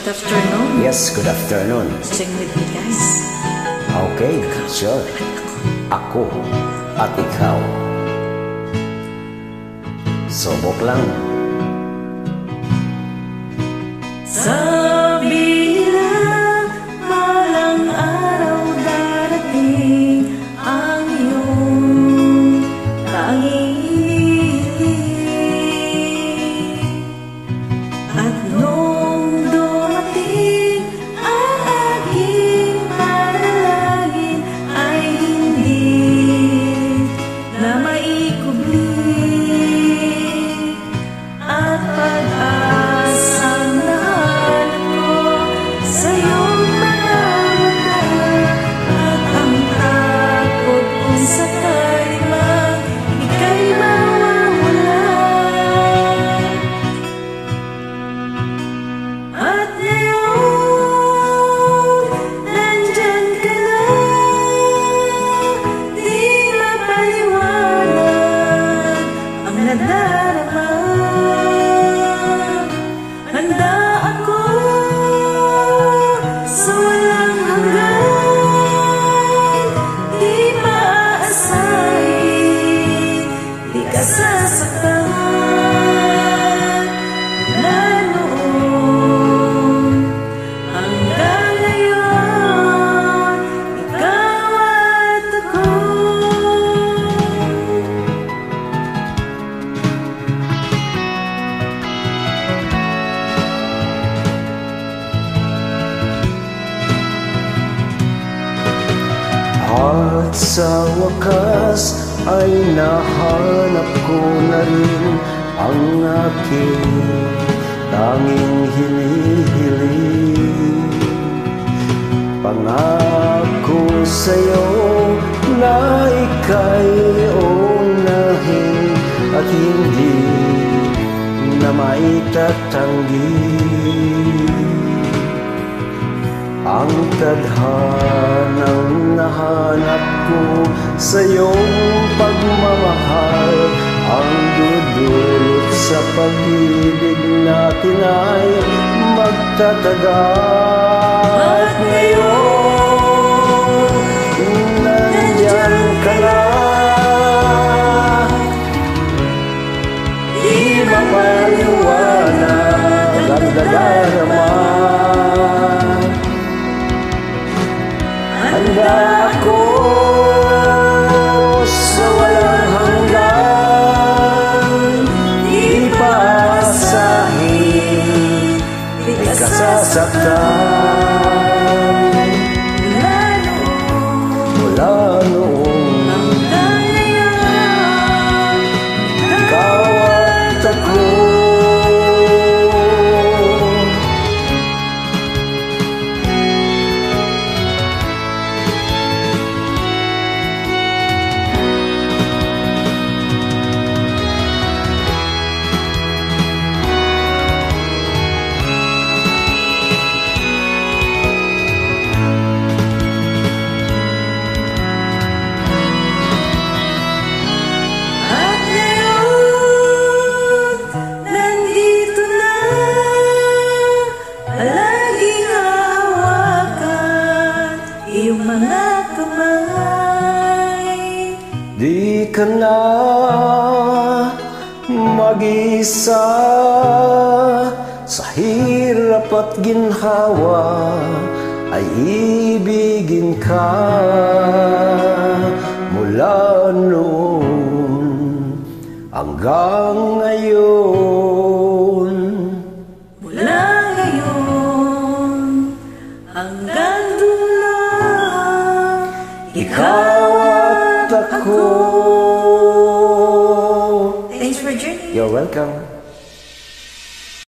Good afternoon. Yes, good afternoon. Sing with me, guys. Okay, sure. Ako at ikaw. Subok lang. Sabi nila, balang araw darating ang iyong tanging hiling. At nung dumating ang aking panalangin ay hindi na maikubli. At pag-asang nahanap ko sa iyong mga mata, at ang takot kung sakali mang ika'y mawawala. At ngayon, nandyan ka na, di mapaliwanag ang nadarama. Handa ako sa walang hanggan, di maaasahin, di ka sasaktan. Mula noon hanggang ngayon, ikaw at ako. At sa wakas ay nahanap ko na rin ang aking tanging hinihiling. Pangako sa'yo na ika'y unahin at hindi na maitatanggi. Ang tadhanang nahanap ko sa iyong pagmamahal, ang dudulot sa pag-ibig natin ay magtatagal. At ngayon, nandyan ka na, di mapaliwanag ang nadarama. Handa ako sa walang hanggan, di paasahin, di ka sasaktan. Mula noon hanggang ngayon, ikaw at ako. Iyong mga kamay, Di ka na mag-isa sa hirap at ginhawa, ay ibigin ka mula noon hanggang ngayon. mula ngayon hanggang dulo, Ikaw at ako. Thanks for joining. You're welcome.